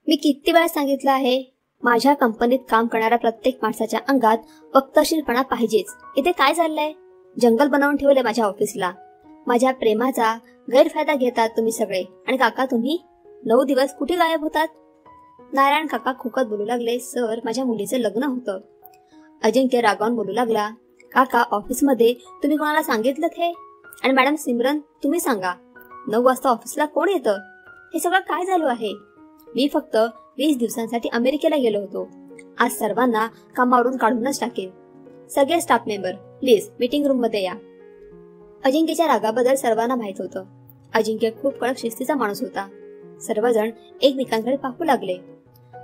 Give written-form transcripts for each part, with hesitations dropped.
मी किती वेळा सांगितलं आहे, माझ्या कंपनीत काम करणाऱ्या प्रत्येक माणसाच्या अंगात वक्तशीरपणा पाहिजेच. इथे काय चाललंय? जंगल बनवून ठेवले माझ्या ऑफिसला. माझ्या प्रेमाचा गैरफायदा घेतात तुम्ही सगळे. आणि काका, तुम्ही 9 दिवस कुठे गायब होतात? नारायण काका खुकत बोलू लागले, सर, माझ्या मुलीचं लग्न होतं. अजिंक्य रागावून बोलू लागला, काका, ऑफिसमध्ये तुम्ही कोणाला सांगितलं हे? आणि मॅडम सिमरन, तुम्ही सांगा, 9 वाजता ऑफिसला कोण येतं? हे सगळं काय झालं आहे? मी फक्त 20 दिवसांसाठी अमेरिकेला गेलो होतो. आज सर्वांना कामावरून काढूनच टाकेन. सगळे staff member please meeting room मध्ये या. अजिंक्यच्या रागाबद्दल सर्वांना माहित होतं. अजिंक्य खूप कडक शिस्तीचा माणूस होता. सर्वजण एकमेकांकडे पाहू लागले.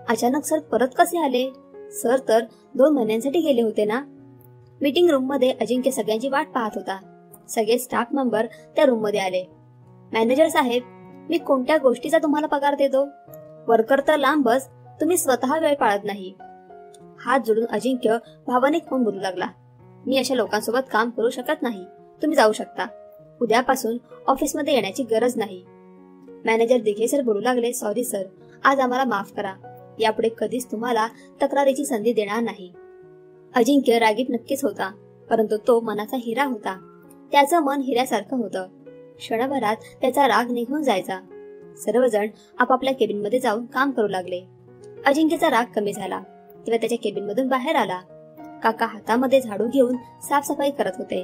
अचानक सर परत कसे आले? सर तर 2 महिन्यांसाठी गेले होते ना. मीटिंग रूम मध्ये अजिंक्य सगळ्यांची वाट पाहत होता. सगळे स्टाफ मेंबर त्या रूम मध्ये आले. मॅनेजर साहेब, मी कोणत्या गोष्टीचा तुम्हाला पगार देतो? वर्कर तर लांबच, तुम्ही स्वतः वेळ पाळत नाही. हात जोडून अजिंक्य भावनिक होऊन बोलू लागला, मी अशा लोकांसोबत काम करू शकत नाही. तुम्ही जाऊ शकता. उद्यापासून ऑफिसमध्ये येण्याची गरज नाही. मॅनेजर दिघे सर बोलू लागले, सॉरी सर, आज आम्हाला माफ करा. यापुढे कधीच तुम्हाला तक्रारीची संधी देणार नाही. अजिंक्य रागीट नक्कीच होता, परंतु तो मनाचा हिरा होता. त्याचं मन हिऱ्यासारखं होतं. क्षणभरात त्याचा राग निघून जायचा. सर्वजण आपापल्या केबिन मध्ये जाऊन काम करू लागले. अजिंक्यचा राग कमी झाला तेव्हा त्याच्या केबिन मधून बाहेर आला. काका हातामध्ये झाडू घेऊन साफसफाई करत होते.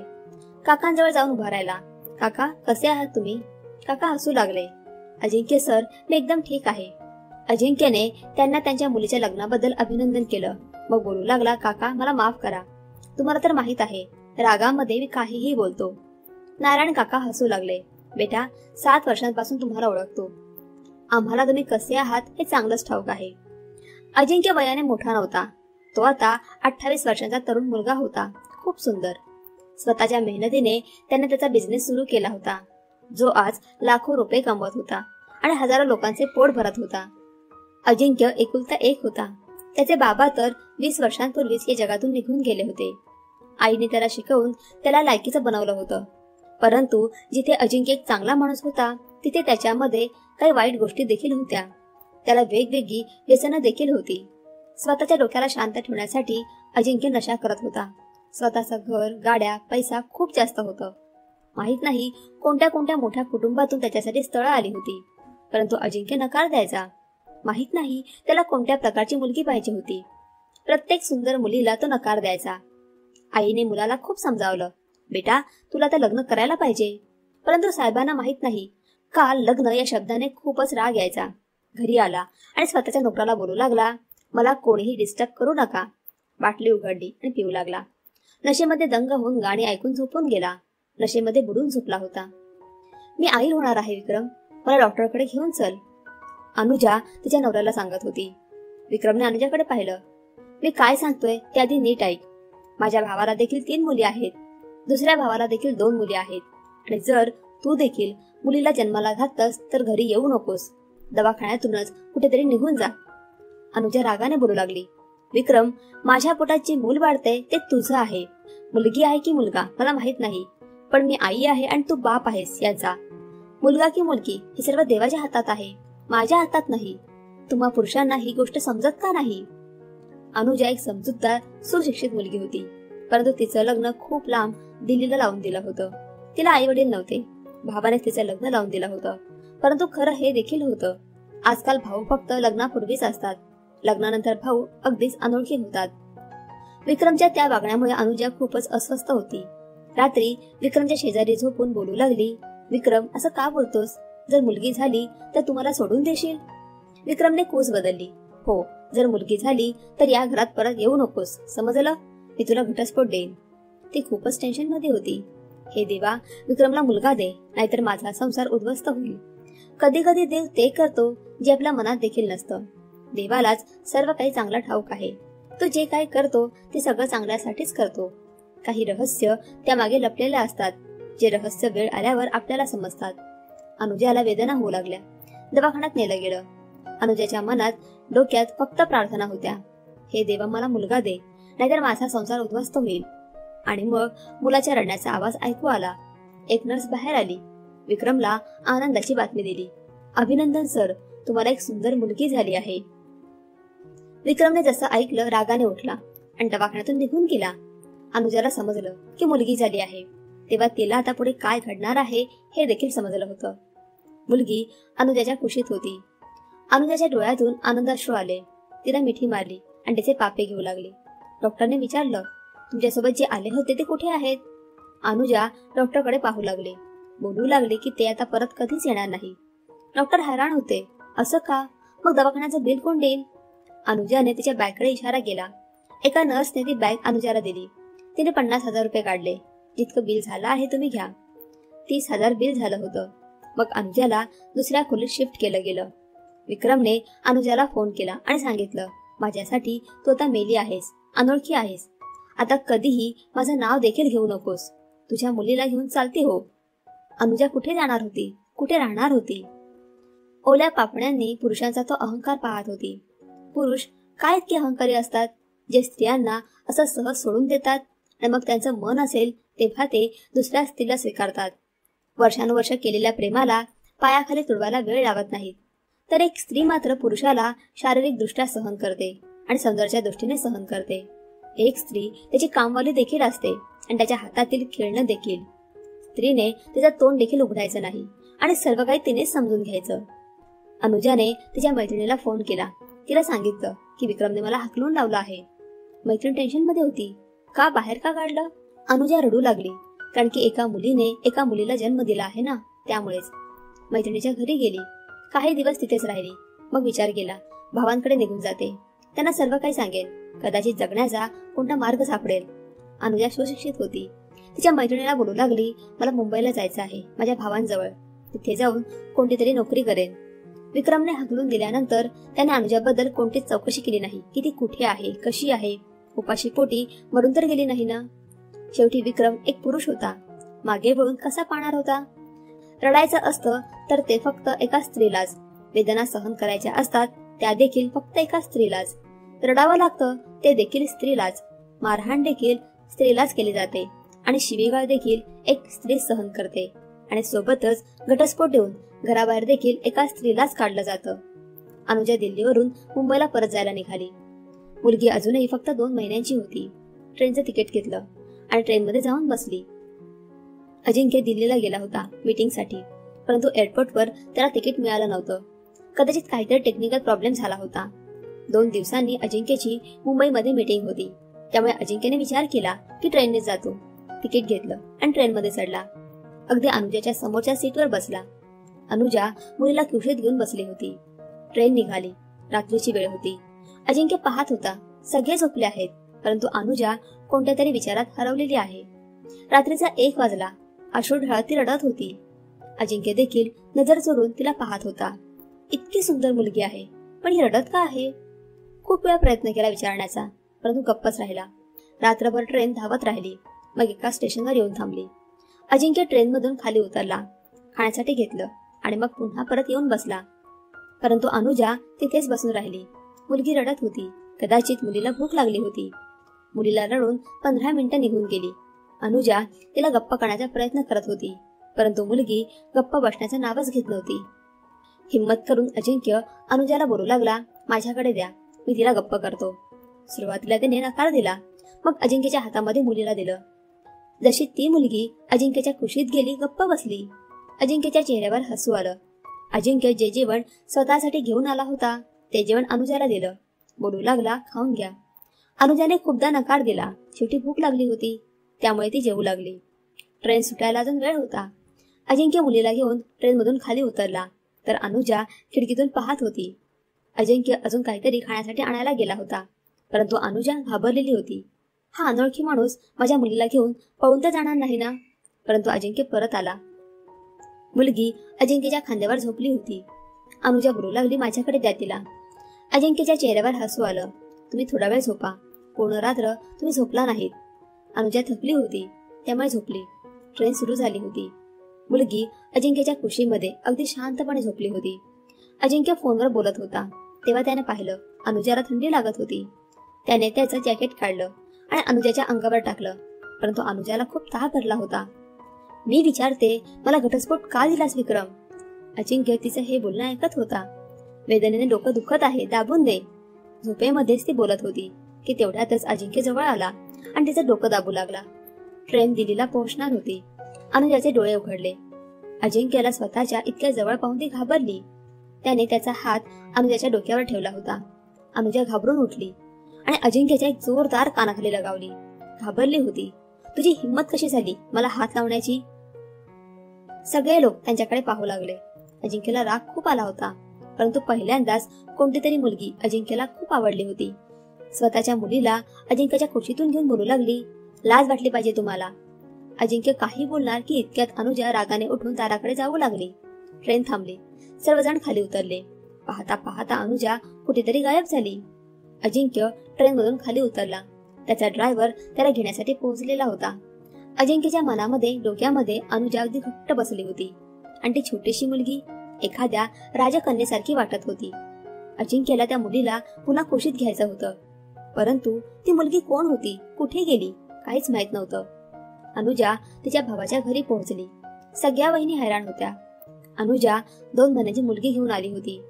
काकांजवळ जाऊन उभा राहिला. काका, कसे आहात तुम्ही? काका हसू लागले. अजिंक्य सर, मी एकदम ठीक आहे. अजिंक्यने त्यांना त्यांच्या मुलीच्या लग्नाबद्दल अभिनंदन केलं. मग बोलू लागला, काका, मला माफ करा. तुम्हाला तर माहित आहे, रागामध्ये मी काहीही बोलतो. नारायण काका हसू लागले. बेटा, 7 वर्षांपासून तुम्हाला ओळखतो. आम्हाला तुम्ही कसे आहात हे चांगलंच ठाऊक आहे. अजिंक्य वयाने मोठा नव्हता. तो आता 28 वर्षांचा तरुण मुलगा होता. खूप सुंदर. स्वतःच्या मेहनतीने त्याने त्याचा बिझनेस सुरू केला होता, जो आज लाखो रुपये कमवत होता आणि हजारो लोकांचे पोट भरत होता. अजिंक्य एकुलता एक होता. त्याचे बाबा तर 20 वर्षांपूर्वीच या जगातून निघून गेले होते. आईने त्याला शिकवून त्याला लायकीचं बनवलं होतं. परंतु जिथे अजिंक्य एक चांगला माणूस होता, तिथे त्याच्यामध्ये काही वाईट गोष्टी देखील होत्या. त्याला वेगवेगळी व्यसनं देखील होती. स्वतःच्या डोक्याला शांत ठेवण्यासाठी अजिंक्य नशा करत होता. स्वतःचं घर, गाड्या, पैसा खूप जास्त होतं. माहित नाही कोणत्या कोणत्या मोठ्या कुटुंबातून त्याच्यासाठी स्थळं आली होती, परंतु अजिंक्य नकार द्यायचा. माहित नाही त्याला कोणत्या प्रकारची मुलगी पाहिजे होती. प्रत्येक सुंदर मुलीला तो नकार द्यायचा. आईने मुलाला खूप समजावलं, बेटा, तुला तर लग्न करायला पाहिजे. परंतु साहेबांना माहित नाही, काल लग्न या शब्दाने खूपच राग यायचा. घरी आला आणि स्वतःच्या नोकराला बोलू लागला, मला कोणीही डिस्टर्ब करू नका. बाटली उघडली आणि पिऊ लागला. नशेमध्ये दंग होऊन गाणी ऐकून झोपून गेला. नशेमध्ये बुडून झोपला होता. मी आई होणार आहे विक्रम, मला डॉक्टरकडे घेऊन चल, अनुजा तिच्या नवऱ्याला सांगत होती. विक्रमने अनुजाकडे पाहिलं. मी काय सांगतोय ते आधी नीट ऐक. माझ्या भावाला देखील 3 मुली आहेत. दुसऱ्या भावाला देखील 2 मुली आहेत. आणि जर तू देखील मुलीला जन्माला घातलंस तर घरी येऊ नकोस. दवाखान्यातूनच कुठेतरी निघून जा. अनुजा रागाने बोलू लागली, विक्रम, माझ्या पोटात जे मूल वाढते ते तुझं आहे. मुलगी आहे की मुलगा मला माहित नाही, पण मी आई आहे आणि तू बाप आहेस याचा. मुलगा की मुलगी हे सर्व देवाच्या हातात आहे, माझ्या हातात नाही. तुम्हा पुरुषांना ही गोष्ट समजत का नाही? अनुजा एक समजूतदार सुशिक्षित मुलगी होती, परंतु तिचं लग्न खूप लांब दिल्लीला लावून दिलं होतं. तिला आई वडील नव्हते. भावाने तिचं लग्न लावून दिलं होतं. परंतु खरं हे देखील होतं, आजकाल भाऊ फक्त लग्नापूर्वीच असतात. लग्नानंतर भाऊ अगदीच अनोळखी होतात. विक्रमच्या त्या वागण्यामुळे अनुजा खूपच अस्वस्थ होती. रात्री विक्रमच्या शेजारी झोपून बोलू लागली, विक्रम, असं का बोलतोस? जर मुलगी झाली तर तुम्हाला सोडून देशील? विक्रमने कूस बदलली. हो, जर मुलगी झाली तर या घरात परत येऊ नकोस, समजलं? मी तुला घटस्फोट देईन. ती खूपच टेन्शन मध्ये होती. हे देवा, विक्रमला मुलगा दे, नाहीतर माझा संसार उद्ध्वस्त होईल. कधी कधी देव ते करतो जे आपल्या मनात देखील नसतं. देवालाच सर्व काही चांगलं ठाऊक आहे. तो जे काही करतो ते सगळं चांगल्यासाठीच करतो. काही रहस्य त्यामागे लपलेले असतात, जे रहस्य वेळ आल्यावर आपल्याला समजतात. अनुजाला वेदना होऊ लागल्या. दवाखान्यात नेलं गेलं. अनुजाच्या मनात, डोक्यात फक्त प्रार्थना होत्या, हे देवा, मला मुलगा दे, नाहीतर माझा संसार उद्ध्वस्त होईल. आणि मग मुलाच्या रडण्याचा आवाज ऐकू आला. एक नर्स बाहेर आली. विक्रमला आनंदाची बातमी दिली. अभिनंदन सर, तुम्हाला एक सुंदर मुलगी झाली आहे. विक्रमने जसं ऐकलं रागाने उठला आणि दवाखान्यातून निघून गेला. अनुजाला समजलं की मुलगी झाली आहे. तेव्हा तिला आता पुढे काय घडणार आहे हे देखील समजलं होतं. मुलगी अनुजाच्या कुशीत होती. अनुजाच्या डोळ्यातून आनंदाश्रू आले. तिला मिठी मारली आणि तिचे पापे घेऊ लागली. डॉक्टरने विचारलं, तुमच्यासोबत जे आले होते ते कुठे आहेत? अनुजा डॉक्टरकडे पाहू लागली. बोलू लागली की ते आता परत कधीच येणार नाही. डॉक्टर हैराण होते. असं का? मग दवाखान्याचं बिल कोण देईल? अनुजाने तिच्या बॅगकडे इशारा केला. एका नर्सने ती बॅग अनुजाला दिली. तिने 50,000 रुपये काढले. जितकं बिल झालं आहे तुम्ही घ्या. 30,000 बिल झालं होतं. मग अनुजाला दुसऱ्या खोलीत शिफ्ट केलं गेलं. विक्रमने अनुजाला फोन केला आणि सांगितलं, माझ्यासाठी तू आता मेली आहेस, अनोळखी आहेस. आता कधीही माझं नाव देखील घेऊ नकोस. तुझ्या मुलीला घेऊन चालते हो. अनुजा कुठे जाणार होती? कुठे राहणार होती? ओल्या पापण्यांनी पुरुषांचा तो अहंकार पाहत होती. पुरुष काय इतके अहंकारी असतात जे स्त्रियांना असं सहज सोडून देतात आणि मग त्यांचं मन असेल तेव्हा ते दुसऱ्या स्त्रीला स्वीकारतात. वर्षानुवर्ष केलेल्या प्रेमाला पायाखाली तुडवायला वेळ लागत नाही. तर एक स्त्री मात्र पुरुषाला शारीरिक दृष्ट्या सहन करते आणि सौंदर्याच्या दृष्टीने सहन करते. एक स्त्री त्याची कामवाली देखील असते आणि त्याच्या हातातील खेळणं देखील. स्त्रीने तिचं तोंड देखील उघडायचं नाही आणि सर्व काही तिनेच समजून घ्यायचं. अनुजाने तिच्या मैत्रिणीला फोन केला. तिला सांगितलं की विक्रमने मला हाकलून लावलं आहे. मैत्रीण टेन्शन मध्ये होती. का बाहेर का काढलं? अनुजा रडू लागली. कारण की एका मुलीने एका मुलीला जन्म दिला आहे ना, त्यामुळेच. मैत्रिणीच्या घरी गेली. काही दिवस तिथेच राहिली. मग विचार केला, भावांकडे निघून जाते. त्यांना सर्व काही सांगेल. कदाचित जगण्याचा कोणता मार्ग सापडेल. अनुजा सुशिक्षित होती. तिच्या मैत्रिणीला बोलू लागली, मला मुंबईला जायचं आहे माझ्या भावांजवळ. तिथे जाऊन कोणती तरी नोकरी करेन. विक्रमने हकलून दिल्यानंतर त्याने अनुजाबद्दल कोणतीच चौकशी केली नाही की ती कुठे आहे, कशी आहे. उपाशी पोटी मरून तर गेली नाही ना. शेवटी विक्रम एक पुरुष होता. मागे वळून कसा पाहणार होता? रडायचं असतं तर ते फक्त एका स्त्रीलाच. वेदना सहन करायच्या असतात त्या देखील फक्त एका स्त्रीलाच. रडावं लागतं ते देखील स्त्रीलाच. मारहाण देखील स्त्रीलाच केली जाते आणि शिवीगाळ देखील एक स्त्री सहन करते. आणि सोबतच घटस्फोट देऊन घराबाहेर देखील एका स्त्रीलाच काढलं जातं. अनुजा दिल्लीवरून मुंबईला परत जायला निघाली. मुलगी अजूनही फक्त 2 महिन्यांची होती. ट्रेनचं तिकीट घेतलं आणि ट्रेनमध्ये जाऊन बसली. अजिंक्य दिल्लीला गेला होता मीटिंगसाठी, परंतु एअरपोर्टवर त्याला तिकीट मिळालं नव्हतं. कदाचित काहीतरी टेक्निकल प्रॉब्लेम झाला होता. 2 दिवसांनी अजिंक्यची मुंबईमध्ये मीटिंग होती. त्यामुळे अजिंक्यने विचार केला की ट्रेनने जातो. तिकीट घेतलं आणि ट्रेनमध्ये चढला. अगदी अनुजाच्या समोरच्या सीटवर बसला. अनुजा मुलीला कुशीत घेऊन बसली होती. ट्रेन निघाली. रात्रीची वेळ होती. अजिंक्य पाहत होता सगळे झोपले आहेत, परंतु अनुजा कोणत्या तरी विचारात हरवलेली आहे. रात्रीचा 1 वाजला. अश्रू ढळत ती रडत होती. अजिंक्य देखील नजर चोरून तिला पाहत होता. इतकी सुंदर मुलगी आहे, पण ही रडत का आहे? खूप वेळा प्रयत्न केला विचारण्याचा, परंतु गप्पच राहिला. रात्रभर ट्रेन धावत राहिली. मग एका स्टेशनवर येऊन थांबली. अजिंक्य ट्रेनमधून खाली उतरला. खाण्यासाठी घेतलं आणि मग पुन्हा परत येऊन बसला. परंतु अनुजा तिथेच बसून राहिली. मुलगी रडत होती. कदाचित मुलीला भूक लागली होती. मुलीला रडून 15 मिनिटं निघून गेली. अनुजा तिला गप्पा करण्याचा प्रयत्न करत होती, परंतु मुलगी गप्पा बसण्याचं नावच घेत नव्हती. हिम्मत करून अजिंक्य अनुजाला बोलू लागला, माझ्याकडे द्या, मी तिला गप्प करतो. सुरुवातीला त्याने नकार दिला. मग अजिंक्यच्या हातामध्ये मुलीला दिलं. जशी ती मुलगी अजिंक्यच्या कुशीत गेली, गप्प बसली. अजिंक्यच्या चेहऱ्यावर हसू आलं. अजिंक्य जे जेवण स्वतःसाठी घेऊन आला होता ते जेवण अनुजाला दिलं. बोलू लागला, खाऊन घ्या. अनुजाने खूपदा नकार दिला. शेवटी भूक लागली होती, त्यामुळे ती जेवू लागली. ट्रेन सुटायला अजून वेळ होता. अजिंक्य मुलीला घेऊन ट्रेनमधून खाली उतरला, तर अनुजा खिडकीतून पाहत होती. अजिंक्य अजून काहीतरी खाण्यासाठी आणायला गेला होता, परंतु अनुजा घाबरलेली होती. हा अनोळखी माणूस माझ्या मुलीला घेऊन पळून तर जाणार नाही ना? परंतु अजिंक्य परत आला. मुलगी अजिंक्यच्या खांद्यावर झोपली होती. अनुजा बोलू लागली, माझ्याकडे द्या तिला. अजिंक्यच्या चेहऱ्यावर हसू आलं. तुम्ही थोडा वेळ झोपा. पूर्ण रात्र तुम्ही झोपला नाहीत. अनुजा थकली होती, त्यामुळे झोपली. ट्रेन सुरू झाली होती. मुलगी अजिंक्यच्या कुशीमध्ये अगदी शांतपणे झोपली होती. अजिंक्य फोनवर बोलत होता. तेव्हा त्याने पाहिलं अनुजाला थंडी लागत होती. त्याने त्याचं जॅकेट काढलं आणि अनुजाच्या अंगावर टाकलं, परंतु अनुजाला खूप ताप भरला होता. मी विचारते, मला घटस्फोट का दिलास विक्रम? अजिंक्य तिचं हे बोलणं ऐकत होता. वेदनेने डोकं दुखत आहे, दाबून दे. झोपेमध्येच ती बोलत होती की तेवढ्यातच अजिंक्य जवळ आला आणि तिचं डोकं दाबू लागला. ट्रेन दिल्लीला पोहोचणार होती. अनुजाचे डोळे उघडले. अजिंक्यला स्वतःच्या इतक्या जवळ पाहून ती घाबरली. त्याने त्याचा हात अनुजाच्या डोक्यावर ठेवला होता. अनुजा घाबरून उठली आणि अजिंक्यच्या एक जोरदार कानाखाली लगावली. घाबरली होती. तुझी हिंमत कशी झाली मला हात लावण्याची? सगळे लोक त्यांच्याकडे पाहू लागले. अजिंक्यला राग खूप आला होता, परंतु पहिल्यांदाच कोणती तरी मुलगी अजिंक्यला खूप आवडली होती. स्वतःच्या मुलीला अजिंक्यच्या खुर्चीतून घेऊन बोलू लागली, लाज वाटली पाहिजे तुम्हाला. अजिंक्य काही बोलणार की इतक्यात अनुजा रागाने उठून दाराकडे जाऊ लागली. ट्रेन थांबली. सर्वजण खाली उतरले. पाहता पाहता अनुजा कुठेतरी गायब झाली. अजिंक्य ट्रेन मधून खाली उतरला. त्याचा ड्रायव्हर त्याला घेण्यासाठी पोहोचलेला होता. अजिंक्यच्या मनामध्ये डोक्यामध्ये अनुजा अगदी घट्ट बसली होती आणि ती छोटीशी मुलगी एखाद्या राजकन्येसारखी वाटत होती. अजिंक्यला त्या मुलीला पुन्हा कुशीत घ्यायचं होतं, परंतु ती मुलगी कोण होती, कुठे गेली, काहीच माहित नव्हतं. अनुजा तिच्या भावाच्या घरी पोहोचली. सगळ्या वहिनी हैराण होत्या. अनुजा 2 महिन्याची मुलगी घेऊन आली होती.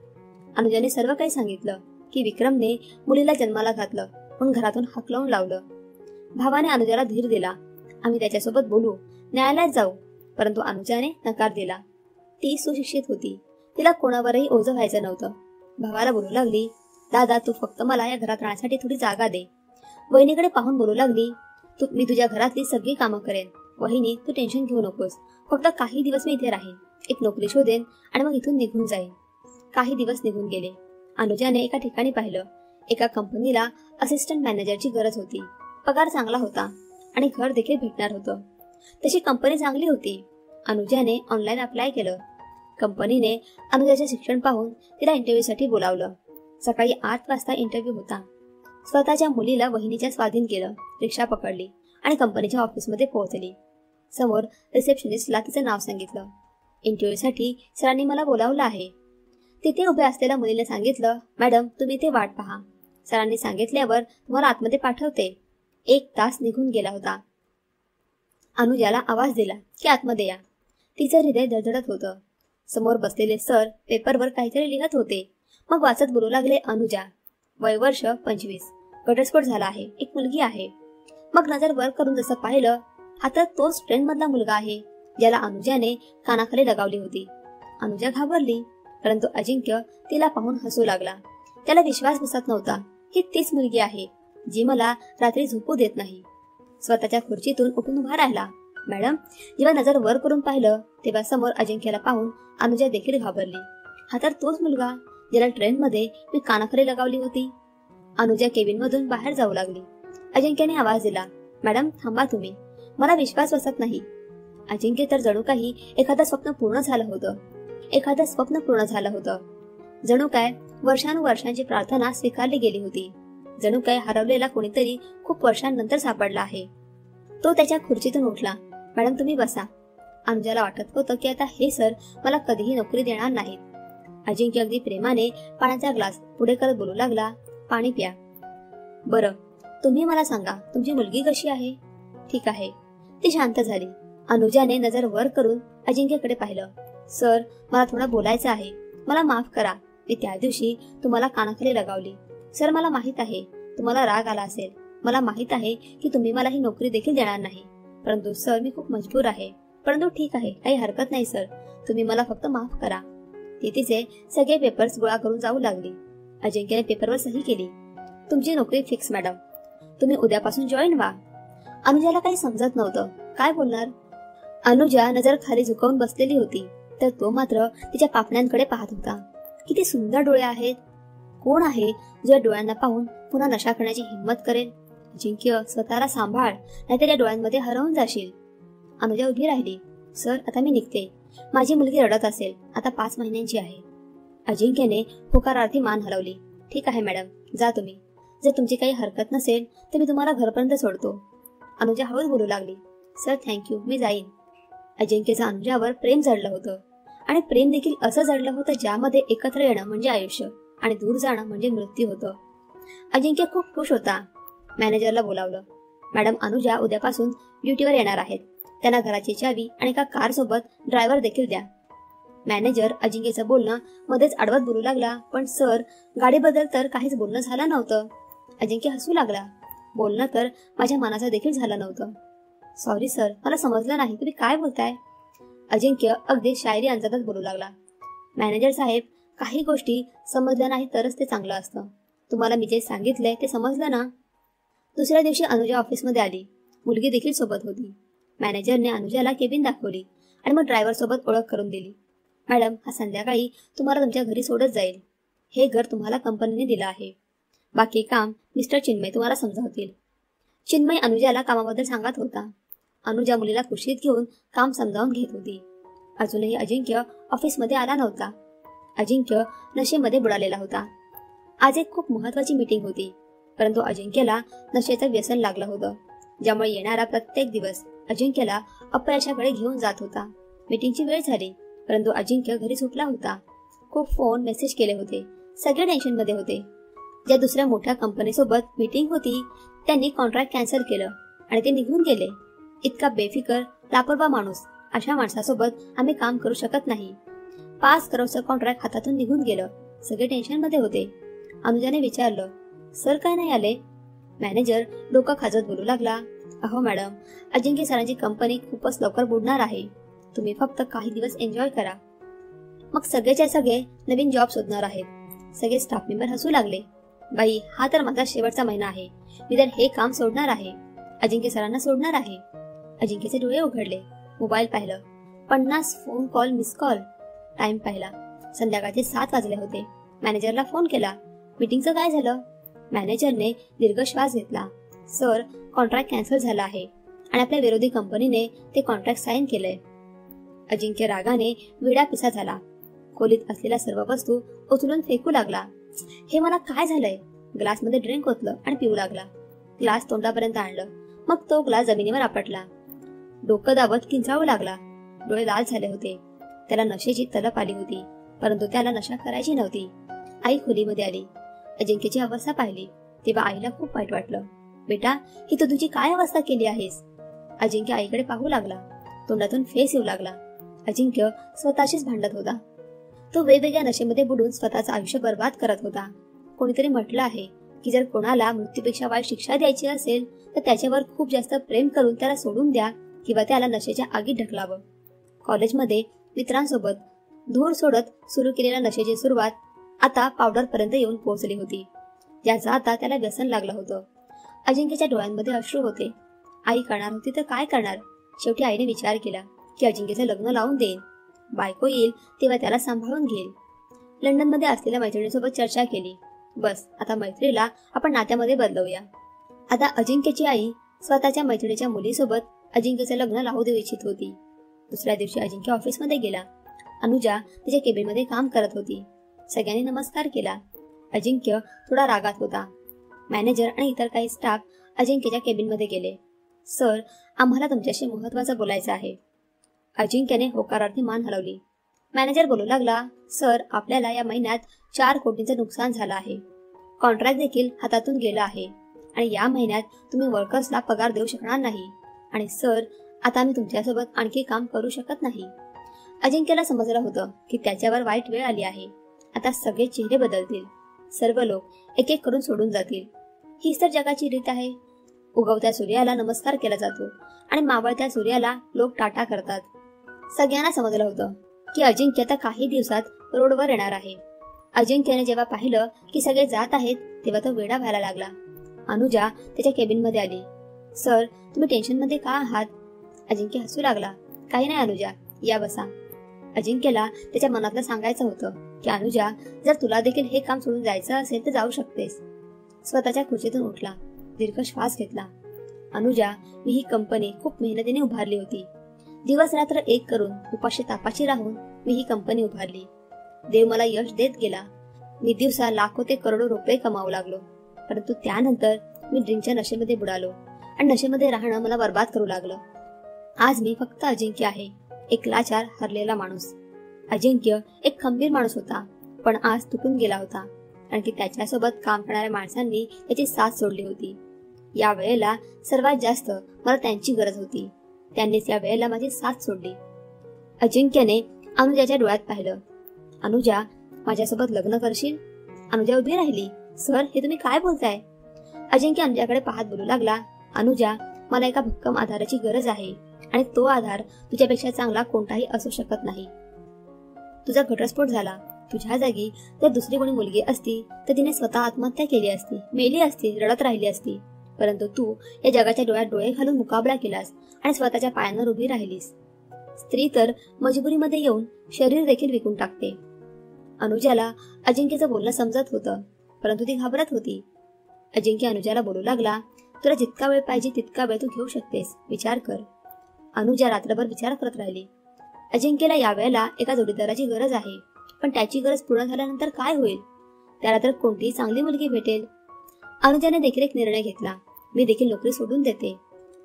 अनुजाने सर्व काही सांगितलं की विक्रमने मुलीला जन्माला घातलं म्हणून घरातून हाकलवून लावलं. भावाने अनुजाला धीर दिला. आम्ही त्याच्यासोबत बोलू, न्यायालयात जाऊ, परंतु अनुजाने नकार दिला. ती सुशिक्षित होती. तिला कोणावरही ओझं व्हायचं नव्हतं. भावाला बोलू लागली, दादा तू फक्त मला या घरात राहण्यासाठी थोडी जागा दे. वहिनीकडे पाहून बोलू लागली, मी तुझ्या घरातली सगळी कामं करेन. वहिनी तू टेन्शन घेऊ नकोस, फक्त काही दिवस मी इथे राहीन, एक नोकरी शोधेन आणि मग इथून निघून जाईन. काही दिवस निघून गेले. अनुजाने एका ठिकाणी पाहिलं. एका कंपनीला असिस्टंट मॅनेजरची गरज होती. पगार चांगला होता आणि घर देखील भेटणार होतं. तशी कंपनी चांगली होती. अनुजाने ऑनलाईन अप्लाय केलं. कंपनीने अनुजाचे शिक्षण पाहून तिला इंटरव्ह्यूसाठी बोलावलं. सकाळी 8 वाजता इंटरव्ह्यू होता. स्वतःच्या मुलीला वहिनीच्या स्वाधीन केलं. रिक्षा पकडली आणि कंपनीच्या ऑफिसमध्ये पोहोचली. समोर रिसेप्शनिस्टला तिचं नाव सांगितलं. इंटरव्ह्यूसाठी सरांनी मला बोलावलं आहे. तिथे उभ्या असलेल्या मुलीने सांगितलं, मॅडम तुम्ही इथे वाट पहा. सरांनी सांगितल्यावर तुम्हाला आतमध्ये पाठवते. 1 तास निघून गेला होता. अनुजाला आवाज दिला की आतमध्ये या. तिचं हृदय धडधडत होतं. समोर बसलेले सर पेपरवर काहीतरी लिहत होते. मग वाचत बोलू लागले, अनुजा वय वर्ष 25, घटस्फोट झाला आहे, एक मुलगी आहे. मग नजर वर करून जसं पाहिलं, हा तर तोच ट्रेन मधला मुलगा आहे ज्याला अनुजाने कानाखाली लगावली होती. अनुजा घाबरली, परंतु अजिंक्य तिला पाहून हसू लागला. त्याला विश्वास बसत नव्हता. ही तीच मुलगी आहे जी मला रात्री झोपू देत नाही. स्वतःच्या खुर्चीतून उठून उभा राहिला. मॅडम जेव्हा नजर वर करून पाहिलं तेव्हा समोर अजिंक्यला पाहून अनुजा देखील घाबरली. हा तर तोच मुलगा ज्याला ट्रेन मध्ये मी कानाखाली लगावली होती. अनुजा केबिन मधून बाहेर जाऊ लागली. अजिंक्यने आवाज दिला, मॅडम थांबा तुम्ही, मला विश्वास बसत नाही. अजिंक्य तर जणू काही एखादं स्वप्न पूर्ण झालं होतं. जणू काय वर्षानुवर्षांची प्रार्थना स्वीकारली गेली होती. जणू काय हरवलेला कोणीतरी खूप वर्षांनंतर सापडला आहे. तो त्याच्या खुर्चीतून उठला. मॅडम तुम्ही बसा. अनुजाला वाटत होतं की आता हे सर मला कधीही नोकरी देणार नाहीत. अजिंक्य अगदी प्रेमाने पाण्याचा ग्लास पुढे करत बोलू लागला, पाणी प्या. बरं तुम्ही मला सांगा तुमची मुलगी कशी आहे? ठीक आहे. ती शांत झाली. अनुजाने नजर वर करून अजिंक्यकडे पाहिलं. सर मला थोडं बोलायचं आहे. मला माफ करा, मी त्या दिवशी तुम्हाला कानाखाली लगावली. सर मला माहित आहे तुम्हाला राग आला असेल. मला माहित आहे की तुम्ही मला ही नोकरी देखील देणार नाही, परंतु सर मी खूप मजबूर आहे. परंतु ठीक आहे, काही हरकत नाही सर, तुम्ही मला फक्त माफ करा. ती तिचे सगळे पेपर्स गोळा करून जाऊ लागली. अजिंक्यने पेपरवर सही केली. तुमची नोकरी फिक्स मॅडम, तुम्ही उद्यापासून जॉईन व्हा. अनुजाला काही समजत नव्हतं. काय बोलणार? अनुजा नजर खाली झुकवून बसलेली होती, तर तो मात्र तिच्या पापण्यांकडे पाहत होता. किती सुंदर डोळे आहेत. कोण आहे जो या डोळ्यांना पाहून पुन्हा नशा करण्याची हिंमत करेल? अजिंक्य स्वतःला सांभाळ, नाहीतर या डोळ्यांमध्ये हरवून जाशील. अनुजा उभी राहिली. सर आता मी निघते. माझी मुलगी रडत असेल, आता 5 महिन्यांची आहे. अजिंक्यने होकारार्थी मान हलवली. ठीक आहे मॅडम, जा तुम्ही. जर तुमची काही हरकत नसेल तर मी तुम्हाला घरपर्यंत सोडतो. अनुजा हळूच बोलू लागली. सर थँक्यू, मी जाईन. अजिंक्यचं अनुजावर प्रेम जडलं होतं, आणि प्रेम देखील असं जडलं होतं ज्यामध्ये एकत्र येणं म्हणजे आयुष्य आणि दूर जाणं म्हणजे मृत्यू होतं. अजिंक्य खूप खुश होता. मॅनेजरला बोलावलं. मॅडम अनुजा उद्यापासून ड्युटीवर येणार आहेत. त्यांना घराची चावी आणि एका कार सोबत ड्रायव्हर देखील द्या. मॅनेजर अजिंक्यचं बोलणं मध्येच अडवत बोलू लागला, पण सर, गाडीबद्दल तर काहीच बोलणं झालं नव्हतं. अजिंक्य हसू लागला. बोलणं तर माझ्या मनाचं देखील झालं नव्हतं. सॉरी सर, मला समजलं नाही, तुम्ही काय बोलताय? अजिंक्य अगदी शायरी अंदाजात बोलू लागला. मॅनेजर साहेब, काही गोष्टी समजल्या नाही तरच ते चांगलं असतं. तुम्हाला मी जे सांगितलंय ते समजलं ना? दुसऱ्या दिवशी अनुजा ऑफिसमध्ये आली. मुलगी देखील सोबत होती. मॅनेजरने अनुजाला केबिन दाखवली आणि मग ड्रायव्हर सोबत ओळख करून दिली. मॅडम, हा संध्याकाळी तुम्हाला तुमच्या घरी सोडत जाईल. हे घर तुम्हाला कंपनीने दिलं आहे. बाकी काम मिस्टर चिन्मय तुम्हाला समजावतील. चिन्मय अनुजाला कामाबद्दल सांगत होता. अनुजा मुलीला कुशीत घेऊन काम समजावून घेत होती. अजूनही अजिंक्य ऑफिसमध्ये आला नव्हता. अजिंक्य नशेमध्ये बुडालेला होता. आज एक खूप महत्वाची मीटिंग होती, परंतु अजिंक्यला नशेचं व्यसन लागलं होतं, ज्यामुळे येणारा प्रत्येक दिवस अजिंक्यला अपयशाकडे घेऊन जात होता. मीटिंगची वेळ झाली, परंतु अजिंक्य घरी सुटला होता. खूप फोन मेसेज केले होते. सगळे टेन्शनमध्ये होते. ज्या दुसऱ्या मोठ्या कंपनीसोबत मीटिंग होती त्यांनी कॉन्ट्रॅक्ट कॅन्सल केलं आणि ते निघून गेले. इतका बेफिकर, लापरवाह माणूस, अशा माणसासोबत आम्ही काम करू शकत नाही. 5 करोडचं कॉन्ट्रॅक्ट हातातून निघून गेलं. सगळे टेन्शनमध्ये होते. अनुजाने विचारलं, सर काय नाही आले? मॅनेजर डोकं खाजत बोलू लागला, अहो मॅडम, अजिंक्य सरांची कंपनी खूपच लवकर बुडणार आहे. तुम्ही फक्त काही दिवस एन्जॉय करा. मग सगळेच्या सगळे नवीन जॉब शोधणार आहेत. सगळे स्टाफ मेंबर हसू लागले. बाई, हा तर माझा शेवटचा महिना आहे. मी तर हे काम सोडणार आहे. अजिंक्य सरांना सोडणार आहे. अजिंक्यचे डोळे उघडले. मोबाईल पाहिलं. 50 phone call miss call. Time पाहिला. संध्याकाळचे 7 वाजले होते. मॅनेजरला फोन केला. मीटिंगचं काय झालं? मॅनेजरने दीर्घ श्वास घेतला. सर, कॉन्ट्रॅक्ट कॅन्सल झाला आहे आणि आपल्या विरोधी कंपनीने ते कॉन्ट्रॅक्ट साईन केलंय. अजिंक्य रागाने विडा पिसा झाला. खोलीत असलेल्या सर्व वस्तू उचलून फेकू लागला. हे मला काय झालंय? ग्लासमध्ये ड्रिंक ओतलं आणि पिऊ लागला. ग्लास तोंडापर्यंत आणलं, मग तो ग्लास जमिनीवर आपटला. डोकं दाबत किंचाळू लागला. डोळे लाल झाले होते. त्याला नशेची तलप आली होती, परंतु त्याला नशा करायची नव्हती. आई खोलीमध्ये आली. अजिंक्यची अवस्था पाहिली तेव्हा आईला खूप वाईट वाटलं. बेटा, ही तू तुझी काय अवस्था केली आहेस? अजिंक्य आईकडे पाहू लागला. तोंडातून फेस येऊ लागला. अजिंक्य स्वतःशीच भांडत होता. तो वेगवेगळ्या नशेमध्ये बुडून स्वतःचं आयुष्य बर्बाद करत होता. कोणीतरी म्हटलं आहे की जर कोणाला मृत्यूपेक्षा वाईट शिक्षा द्यायची असेल तर त्याच्यावर खूप जास्त प्रेम करून त्याला सोडून द्या किंवा त्याला नशेच्या आगीत ढकलावं. कॉलेजमध्ये मित्रांसोबत धूर सोडत सुरू केलेल्या नशेची सुरुवात आता पावडर पर्यंत येऊन पोहोचली होती, ज्याचा आता त्याला व्यसन लागलं होतं. अजिंक्यच्या डोळ्यांमध्ये अश्रू होते. आई करणार होती तर काय करणार? शेवटी आईने विचार केला की अजिंक्यचं लग्न लावून देईन. बायको येईल तेव्हा त्याला सांभाळून घेईल. लंडनमध्ये असलेल्या मैत्रिणीसोबत चर्चा केली. बस, आता मैत्रीला आपण नात्यामध्ये बदलवूया. आता अजिंक्यची आई स्वतःच्या मैत्रिणीच्या मुलीसोबत अजिंक्यचं लग्न लावू देऊ इच्छित होती. दुसऱ्या दिवशी अजिंक्य ऑफिसमध्ये गेला. अनुजा तिच्या केबिनमध्ये काम करत होती. सगळ्यांनी नमस्कार केला. अजिंक्य थोडा रागात होता. मॅनेजर आणि इतर काही स्टाफ अजिंक्यच्या केबिनमध्ये गेले. सर, आम्हाला तुमच्याशी महत्वाचं बोलायचं आहे. अजिंक्यने होकारार्थी मान हलवली. मॅनेजर बोलू लागला, सर, आपल्याला या महिन्यात 4 कोटींचं नुकसान झालं आहे. कॉन्ट्रॅक्ट देखील हातातून गेलं आहे आणि या महिन्यात तुम्ही वर्कर्सला पगार देऊ शकणार नाही. आणि सर, आता मी तुमच्यासोबत आणखी काम करू शकत नाही. अजिंक्यला समजलं होतं की त्याच्यावर वाईट वेळ आली आहे. आता सगळे चेहरे बदलतील. सर्व लोक एक एक करून सोडून जातील. हीच तर जगाची रीत आहे. उगवत्या सूर्याला नमस्कार केला जातो आणि मावळत्या सूर्याला लोक टाटा करतात. सगळ्यांना समजलं होतं की अजिंक्य आता काही दिवसात रोडवर येणार आहे. अजिंक्यने जेव्हा पाहिलं की सगळे जात आहेत तेव्हा तो वेडा व्हायला लागला. अनुजा त्याच्या केबिनमध्ये आली. सर, तुम्ही टेन्शनमध्ये का आहात? अजिंक्य हसू लागला. काही नाही अनुजा, या बसा. अजिंक्यला त्याच्या मनातलं सांगायचं होतं की अनुजा, जर तुला देखील हे काम सोडून जायचं असेल तर जाऊ शकतेस. स्वतःच्या खुर्चीतून उठला. दीर्घ श्वास घेतला. अनुजा, मी ही कंपनी खूप मेहनतीने उभारली होती. दिवस रात्र एक करून उपाशी तापाशी राहून मी ही कंपनी उभारली. देव मला यश देत गेला. मी दिवसा लाखो ते करोडो रुपये कमावू लागलो. परंतु त्यानंतर मी ड्रिंकच्या नशेमध्ये बुडालो आणि नशेमध्ये राहणं मला बर्बाद करू लागलं. आज मी फक्त अजिंक्य आहे, एक लाचार हरलेला माणूस. अजिंक्य एक खंबीर माणूस होता, पण आज तुटून गेला होता, कारण की त्याच्यासोबत काम करणाऱ्या माणसांनी त्याची साथ सोडली होती. या वेळेला सर्वात जास्त मला त्यांची गरज होती. त्यांनीच या वेळेला माझी साथ सोडली. अजिंक्यने अनुजाच्या डोळ्यात पाहिलं. अनुजा, माझ्यासोबत लग्न करशील? अनुजा उभी राहिली. सर, हे तुम्ही काय बोलताय? अजिंक्य अनुजाकडे पाहत बोलू लागला. अनुजा, मला एका भक्कम आधाराची गरज आहे आणि तो आधार तुझ्यापेक्षा चांगला कोणताही असू शकत नाही. तुझा घटस्फोट झाला. तुझ्या जागी जर दुसरी कोणी मुलगी असती तर तिने स्वतः आत्महत्या केली असती, मेली असती, रडत राहिली असती. परंतु तू या जगाच्या डोळ्यात डोळे घालून मुकाबला केलास आणि स्वतःच्या पायांवर उभी राहिलीस. स्त्री तर मजबुरीमध्ये येऊन शरीर देखील विकून टाकते. अनुजाला अजिंक्यचं बोलणं समजत होतं, परंतु ती घाबरत होती. अजिंक्य अनुजाला बोलू लागला. तुला जितका वेळ पाहिजे तितका वेळ तू घेऊ शकतेस, विचार कर. अनुजा रात्रभर विचार करत राहिली. अजिंक्यला यावेळेला एका जोडीदाराची गरज आहे, पण त्याची गरज पूर्ण झाल्यानंतर काय होईल? त्याला तर कोणतीही चांगली मुलगी भेटेल. अनुजाने देखील एक निर्णय घेतला. मी देखील नोकरी सोडून देते.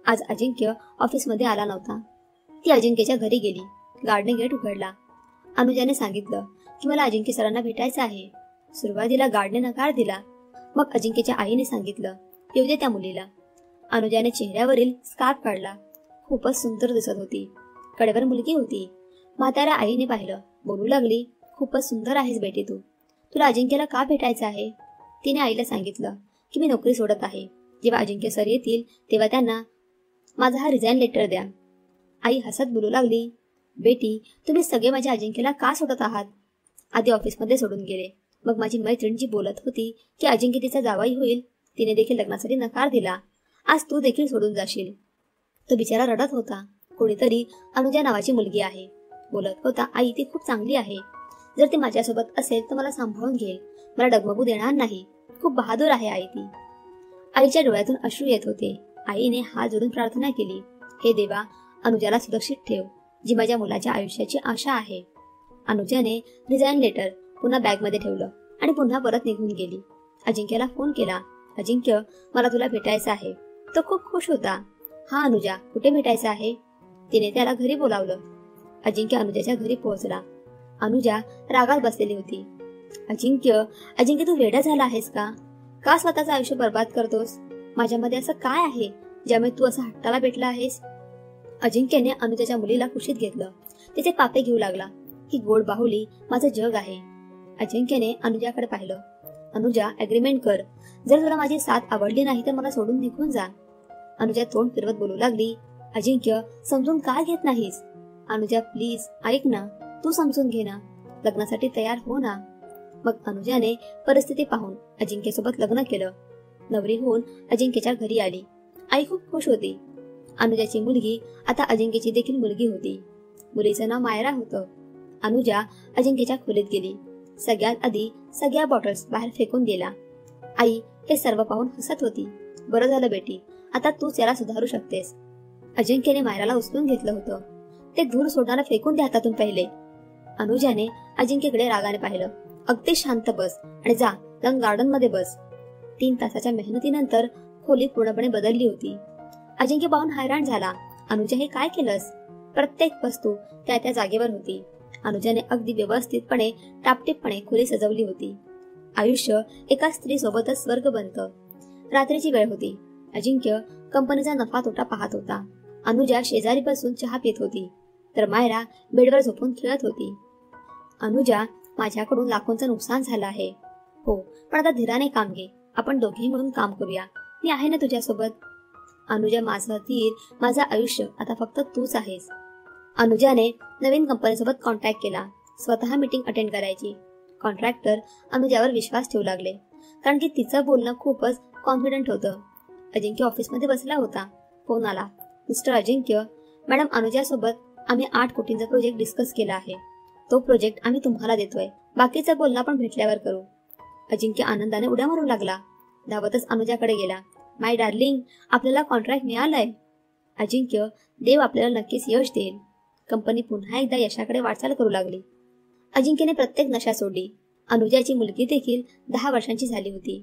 आज अजिंक्य ऑफिसमध्ये आला नव्हता. ती अजिंक्यच्या घरी गेली. गार्डने गेट उघडला. अनुजाने सांगितलं की मला अजिंक्य सरांना भेटायचं आहे. सुरुवातीला गार्डने नकार दिला. मग अजिंक्यच्या आईने सांगितलं, येऊ दे त्या मुलीला. अनुजाने चेहऱ्यावरील स्कार्फ काढला. खूपच सुंदर दिसत होती. कडेवर मुलगी होती. म्हाताऱ्या आईने पाहिलं. बोलू लागली, खूपच सुंदर आहेस बेटी तू. तुला अजिंक्यला का भेटायचं आहे? तिने आईला सांगितलं की मी नोकरी सोडत आहे. जेव्हा अजिंक्य सर येतील तेव्हा त्यांना माझा हा रिझाईन लेटर द्या. आई हसत बोलू लागली, बेटी, तुम्ही सगळे माझ्या अजिंक्यला का सोडत आहात? आधी ऑफिसमध्ये सोडून गेले. मग माझी मैत्रीण जी बोलत होती की अजिंक्य तिचा जावाई होईल, तिने देखील लग्नासाठी नकार दिला. आज तू देखील सोडून जाशील. तो बिचारा रडत होता. कोणीतरी अनुजा नावाची मुलगी आहे. बोलत होता, आई ती खूप चांगली आहे. जर ती माझ्यासोबत असेल तर मला सांभाळून घेईल, मला डगमगू देणार नाही. खूप बहादूर आहे आई ती. आईच्या डोळ्यातून अश्रू येत होते. आईने हात जोडून प्रार्थना केली, हे देवा, अनुजाला सुरक्षित ठेव, जी माझ्या मुलाच्या आयुष्याची आशा आहे. अनुजाने रिझाईन लेटर पुन्हा बॅगमध्ये ठेवलं आणि पुन्हा परत निघून गेली. अजिंक्यला फोन केला. अजिंक्य, मला तुला भेटायचं आहे. तो खूप खुश होता. हा अनुजा, कुठे भेटायचं आहे? तिने त्याला घरी बोलावलं. अजिंक्य अनुजाच्या घरी पोहोचला. अनुजा रागात बसलेली होती. अजिंक्य, अजिंक्य तू वेडा झाला आहेस का? का स्वतःचं आयुष्य बर्बाद करतोस? माझ्यामध्ये असं काय आहे ज्यामुळे तू असं हट्टाला भेटला आहेस? अजिंक्यने अनुजाच्या मुलीला कुशीत घेतलं. तिचे पापे घेऊ लागला. ही गोड बाहुली माझं जग आहे. अजिंक्यने अनुजाकडे पाहिलं. अनुजा, अग्रीमेंट कर. जर तुला माझी साथ आवडली नाही तर मला सोडून निघून जा. अनुजा तोंड फिरवत बोलू लागली, अजिंक्य, समजून काय घेत नाहीस? अनुजा, प्लीज ऐक ना, तू समजून घे ना, लग्नासाठी तयार हो ना. मग अनुजाने परिस्थिती पाहून अजिंक्य सोबत लग्न केलं. नवरी होऊन अजिंक्यच्या घरी आली. आई खूप खुश होती. अनुजाची मुलगी आता अजिंक्यची देखील मुलगी होती. मुलीचं नाव मायरा होतं. अनुजा अजिंक्यच्या खोलीत गेली. सगळ्यात आधी सगळ्या बॉटल्स बाहेर फेकून दिला. आई हे सर्व पाहून हसत होती. बरं झालं बेटी, आता तूच याला सुधारू शकतेस. अजिंक्यने मायराला उचलून घेतलं होतं. ते धूर सोडणारा फेकून द्या हातातून पहिले. अनुजाने अजिंक्यकडे रागाने पाहिलं. अगदी शांत बस आणि जा जाऊन गार्डन मध्ये बस. 3 तासाच्या मेहनतीनंतर खोली पूर्णपणे बदलली होती. अजिंक्य पाहून हैराण झाला. अनुजा, हे काय केलंस? प्रत्येक वस्तू त्या त्या जागेवर होती. अनुजाने अगदी व्यवस्थितपणे टापटीपणे खोली सजवली होती. आयुष्य एका स्त्री सोबतच स्वर्ग बनतं. रात्रीची वेळ होती. अजिंक्य कंपनीचा नफा तोटा पाहत होता. अनुजा शेजारी बसून चहा पित होती, तर मायरा बेडवर झोपून खेळत होती. अनुजा, माझ्याकडून लाखोंचं नुकसान झालं आहे. हो, पण आता धीराने काम घे. आपण दोघेही मिळून काम करूया. मी आहे ना तुझ्यासोबत. अनुजा, माझं धीर, माझं आयुष्य, आता फक्त तूच आहेस. अनुजाने नवीन कंपनीसोबत कॉन्टॅक्ट केला. स्वतः मीटिंग अटेंड करायची. कॉन्ट्रॅक्टर अनुजावर विश्वास ठेवू लागले, कारण की तिचं बोलणं खूपच कॉन्फिडंट होतं. अजिंक्य ऑफिसमध्ये बसला होता. फोन आला. मिस्टर अजिंक्य, मॅडम, अनुजासोबत आम्ही 8 कोटींचा प्रोजेक्ट डिस्कस केला आहे. तो प्रोजेक्ट आम्ही तुम्हाला देतोय. बाकीचं बोलणं आपण भेटल्यावर करू. अजिंक्य आनंदाने उड्या मारू लागला. धावतच अनुजाकडे गेला. माय डार्लिंग, आपल्याला कॉन्ट्रॅक्ट मिळालंय. अजिंक्य, देव आपल्याला नक्कीच यश देईल. कंपनी पुन्हा एकदा यशाकडे वाटचाल करू लागली. अजिंक्यने प्रत्येक नशा सोडली. अनुजाची मुलगी देखील 10 वर्षांची झाली होती.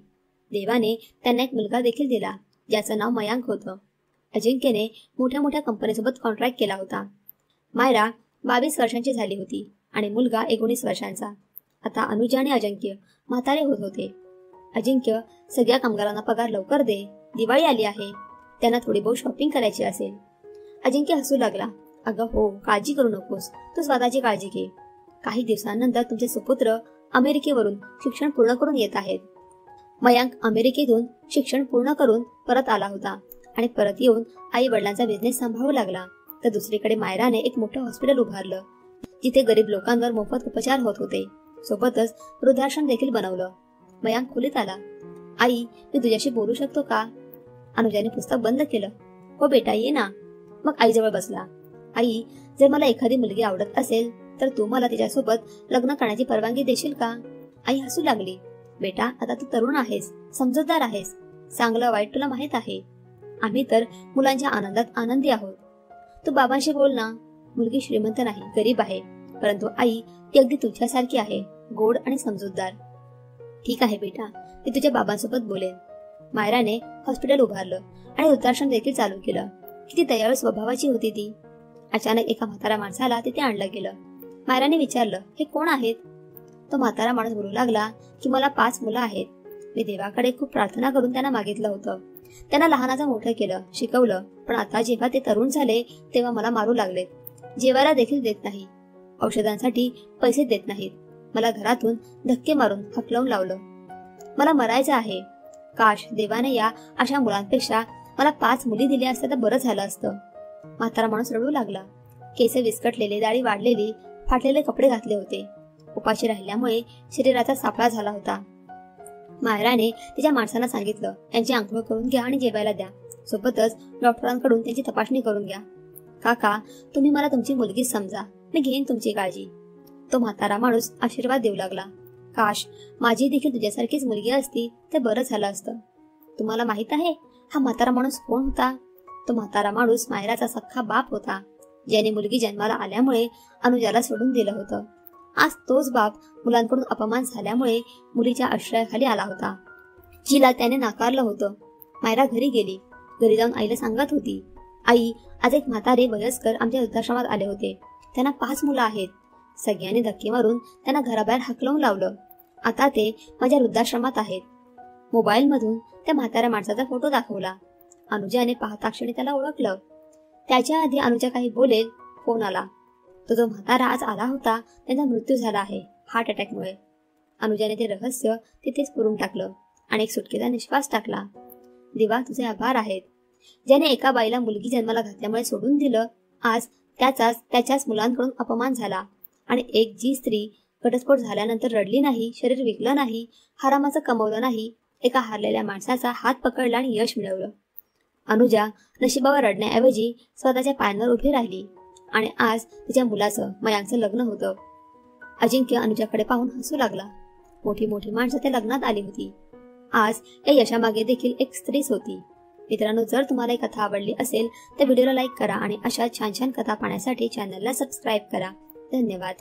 देवाने त्यांना एक मुलगा देखील दिला, ज्याचं नाव मयांक होतं. अजिंक्यने मोठ्या मोठ्या कंपनीसोबत कॉन्ट्रॅक्ट केला होता. मायरा 22 वर्षांची झाली होती आणि मुलगा 19 वर्षांचा. आता अनुजा आणि अजिंक्य म्हातारे होत होते. अजिंक्य, सगळ्या कामगारांना पगार लवकर दे, दिवाळी आली आहे, त्यांना थोडी बहुत शॉपिंग करायची असेल. अजिंक्य हसू लागला. अगं हो, काळजी करू नकोस, तू स्वतःची काळजी घे. काही दिवसांनंतर तुमचे सुपुत्र अमेरिकेवरून शिक्षण पूर्ण करून येत आहेत. मयांक अमेरिकेतून शिक्षण पूर्ण करून परत आला होता आणि परत येऊन आई वडिलांचा बिझनेस सांभाळू लागला. तर दुसरीकडे मायराने एक मोठं हॉस्पिटल उभारलं, जिथे गरीब लोकांवर मोफत उपचार होत होते. सोबतच वृद्धाश्रम देखील बनवलं. मयांक खोलीत आला. आई, मी तुझ्याशी बोलू शकतो का? अनुजाने पुस्तक बंद केलं. हो बेटा, ये ना. मग आईजवळ बसला. आई, जर मला एखादी मुलगी आवडत असेल तर तू मला तिच्यासोबत लग्न करण्याची परवानगी देशील का? आई हसू लागली. बेटा, आता तू तरुण आहेस, समजूतदार आहेस. चांगलं वाईट तुला माहित आहे. आम्ही तर मुलांच्या आनंदात आनंदी आहोत. तू बाबांशी बोल ना. मुलगी श्रीमंत नाही, गरीब आहे, परंतु आई ती अगदी तुझ्यासारखी आहे, गोड आणि समजूतदार. ठीक आहे बेटा, मी तुझ्या बाबांसोबत बोलेन. मायराने हॉस्पिटल उभारलं आणि वृद्धाश्रम देखील चालू केलं. किती दयाळू स्वभावाची होती ती. अचानक एका म्हातारा माणसाला तिथे आणलं गेलं. मायराने विचारलं, हे कोण आहेत? तो म्हातारा माणूस बोलू लागला की मला 5 मुलं आहेत. मी देवाकडे खूप प्रार्थना करून त्यांना मागितलं होतं. त्यांना लहानाचं मोठं केलं, शिकवलं, पण आता जेव्हा ते तरुण झाले तेव्हा मला मारू लागलेत. जेवायला देखील देत नाही, औषधांसाठी पैसे देत नाहीत. मला घरातून धक्के मारून हकलवून लावलं. मला मरायचं आहे. काश देवाने या अशा मुलांपेक्षा मला 5 मुली दिल्या असत्या तर बरं झालं असतं. म्हातारा माणूस रडू लागला. केस विस्कटलेले, दाढी वाढलेली, फाटलेले कपडे घातले होते. उपाशी राहिल्यामुळे शरीराचा सापळा झाला होता. मायराने तिच्या माणसांना सांगितलं, यांची आंघोळ करून घ्या आणि जेवायला द्या. सोबतच डॉक्टरांकडून त्यांची तपासणी करून घ्या. काका, तुम्ही मला तुमची मुलगी समजा, मी घेईन तुमची काळजी. तो म्हातारा माणूस आशीर्वाद देऊ लागला. काश माझी देखील तुझ्यासारखीच मुलगी असती तर बरं झालं असतं. तुम्हाला माहित आहे हा म्हातारा माणूस कोण होता? तो म्हातारा माणूस मायराचा सख्खा बाप होता, ज्याने मुलगी जन्माला आल्यामुळे अनुजाला सोडून दिलं होतं. आज तोच बाप मुलांकडून अपमान झाल्यामुळे मुलीच्या आश्रयाखाली आला होता, जिला त्याने नाकारलं होतं. मायरा घरी गेली. घरी जाऊन आईला सांगत होती, आई, आज एक म्हातारे वयस्कर आमच्या वृद्धाश्रमात आले होते. त्यांना 5 मुलं आहेत. सगळ्यांनी धक्के मारून त्यांना घराबाहेर हकलवून लावलं. आता ते माझ्या वृद्धाश्रमात आहेत. मोबाईल मधून त्या म्हाताऱ्या माणसाचा फोटो दाखवला. अनुजाने पाहता क्षणी त्याला ओळखलं. त्याच्या आधी अनुजा काही बोलेल, फोन आला. तो जो म्हातारा आज आला होता त्यांचा मृत्यू झाला आहे, हार्ट अटॅकमुळे. अनुजाने ते रहस्य तिथेच पुरून टाकलं आणि एक सुटकेचा निश्वास टाकला. देवा, तुझे आभार आहेत, ज्याने एका बाईला मुलगी जन्माला घातल्यामुळे सोडून दिलं. आज त्याच्याच मुलांकडून अपमान झाला आणि एक जी स्त्री घटस्फोट झाल्यानंतर रडली नाही, शरीर विकलं नाही, हरामाचं कमवलं नाही, एका हारलेल्या माणसाचा हात पकडला आणि यश मिळवलं. अनुजा नशिबावर रडण्याऐवजी स्वतःच्या पायांवर उभी राहिली आणि आज तिच्या मुलाचं, मयांकचं लग्न होतं. अजिंक्य अनुजाकडे पाहून हसू लागला. मोठी मोठी माणसं त्या लग्नात आली होती. आज या यशामागे देखील एक स्त्रीच होती. मित्रांनो, जर तुम्हाला ही कथा आवडली असेल तर व्हिडिओला लाईक करा आणि अशा छान छान कथा पाहण्यासाठी चॅनलला सबस्क्राईब करा. धन्यवाद.